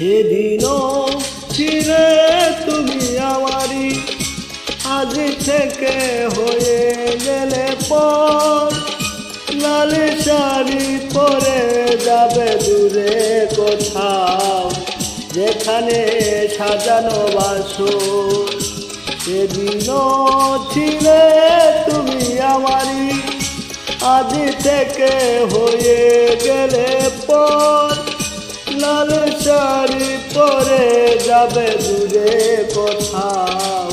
সেদিনও ছিলে তুমি আমারই, আজ থেকে হয়ে গেলে পর। লাল শাড়ি পরে যাবে দূরে কোথাও, যেখানে সাজানো বাসর। সেদিনও ছিলে তুমি আমারই, আজ থেকে হয়ে গেলে পর। লাল শাড়ি পরে যাবে দূরে কোথাও,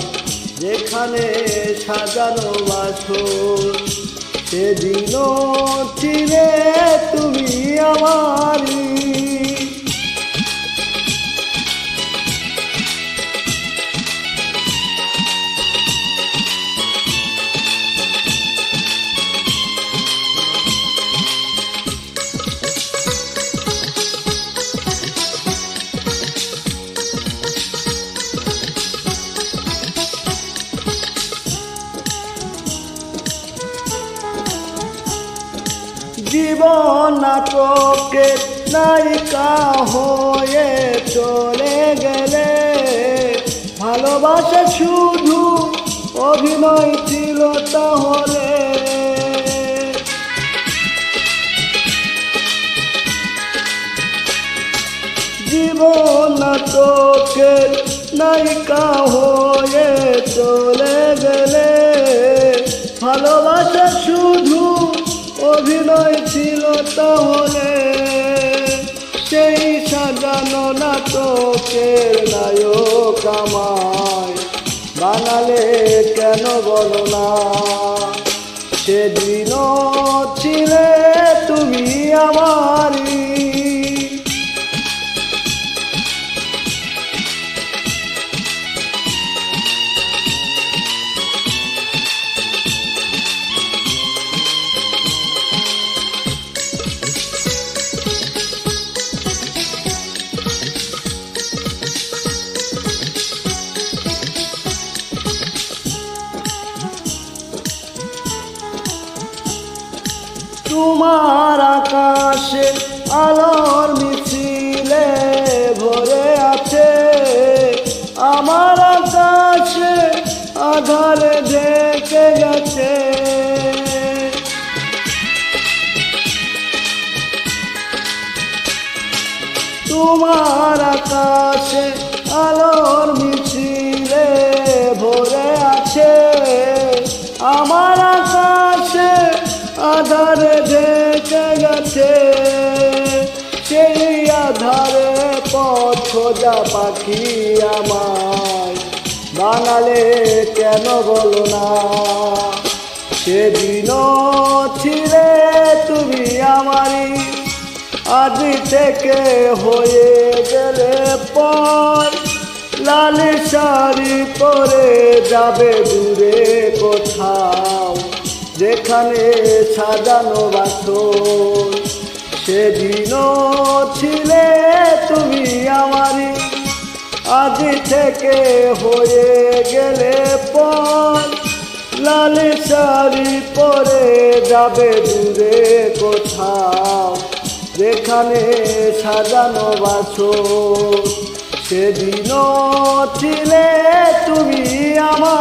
যেখানে সাজানো বাসর। সেদিনও ছিলে তুমি আমারই। জীবন নাটকের নায়িকা হয়ে চলে গেলে, ভালোবাসা শুধু অভিনয় ছিল তাহলে। জীবন নাটকের নায়িকা হয়ে চলে গেলে, ভালোবাসা শুধু অভিনয় ছিল তাহলে। সেই সাজানো নাটকের নায়ক আমায় বানালে কেন বলো না? সেদিনও ছিলে তুমি আমারই। তোমার আকাশে আলোর মিছিলে ভরে আছে, আমার আকাশে আধারে ঢেকে গেছে। তোমার আকাশে আলোর মিছিলে ভরে আছে, আমার আকাশে আধারে ঢেকে গেছে। সেই আধারে পথ খোঁজা পাখি আমায় বানালে কেন বলো না? সেদিনও ছিলে তুমি আমারই, আজ থেকে হয়ে গেলে পর। লাল শাড়ি পরে যাবে দূরে কোথাও, যেখানে সাজানো বাসর। সেদিনও ছিলে তুমি আমারই, আজ থেকে হয়ে গেলে পর। লাল শাড়ি পরে যাবে দূরে কোথাও, যেখানে সাজানো বাসর। সেদিনও ছিলে তুমি আমার।